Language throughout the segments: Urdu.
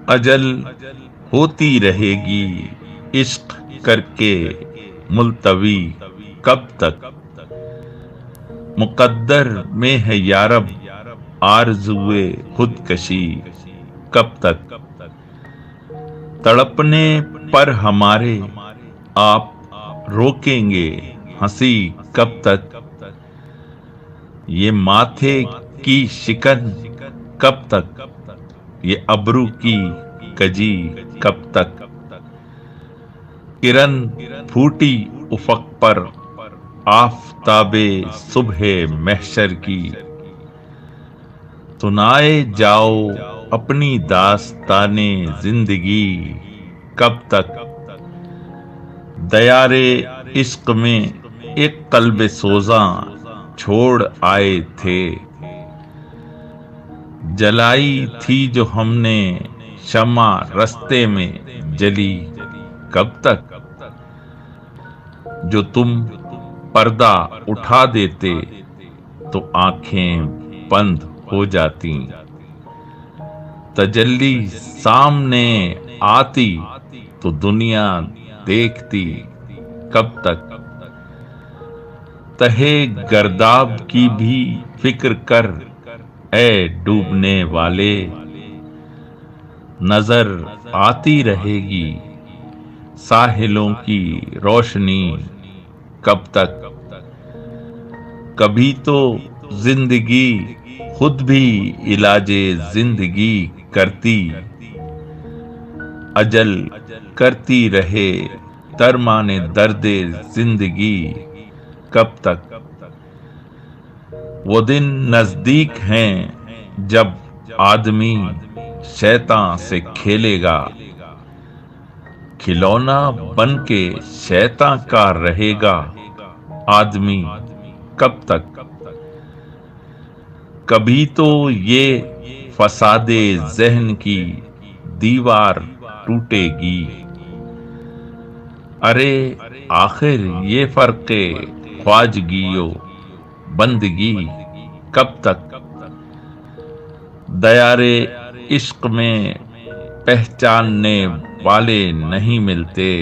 اجل ہوتی رہے گی عشق کر کے ملتوی کب تک، مقدر میں ہے یارب آرزوئے خودکشی کب تک، تڑپنے پر ہمارے آپ روکیں گے ہنسی کب تک، یہ ماتھے کی شکن کب تک، یہ ابرو کی کجی کب تک، کرن پھوٹی افق پر آفتاب صبح محشر کی، سنائے جاؤ اپنی داستان زندگی کب تک، دیار عشق میں ایک قلب سوزاں چھوڑ آئے تھے، جلائی تھی جو ہم نے شمع رستے میں جلی کب تک، جو تم پردہ اٹھا دیتے تو آنکھیں بند ہو جاتی، تجلی سامنے آتی تو دنیا دیکھتی کب تک، تہے گرداب کی بھی فکر کر اے ڈوبنے والے، نظر آتی رہے گی ساحلوں کی روشنی کب تک، کبھی تو زندگی خود بھی علاج زندگی کرتی، اجل کرتی رہے درمان درد زندگی کب تک، وہ دن نزدیک ہیں جب آدمی شیطان سے کھیلے گا، کھلونا بن کے شیطان کا رہے گا آدمی کب تک، کبھی تو یہ فساد ذہن کی دیوار ٹوٹے گی، ارے آخر یہ فرق خواجگی و بندگی کب تک، دیار عشق میں پہچاننے والے نہیں ملتے،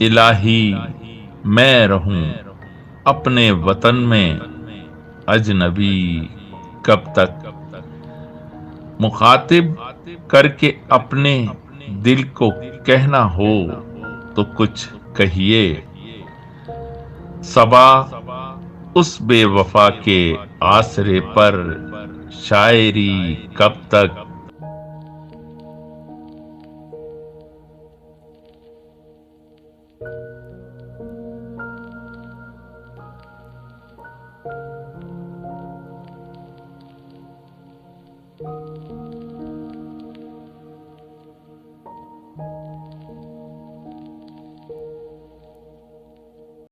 الہی میں رہوں اپنے وطن میں اجنبی کب تک، مخاطب کر کے اپنے دل کو کہنا ہو تو کچھ کہیے، صبا اس بے وفا کے آسرے پر شاعری کب تک،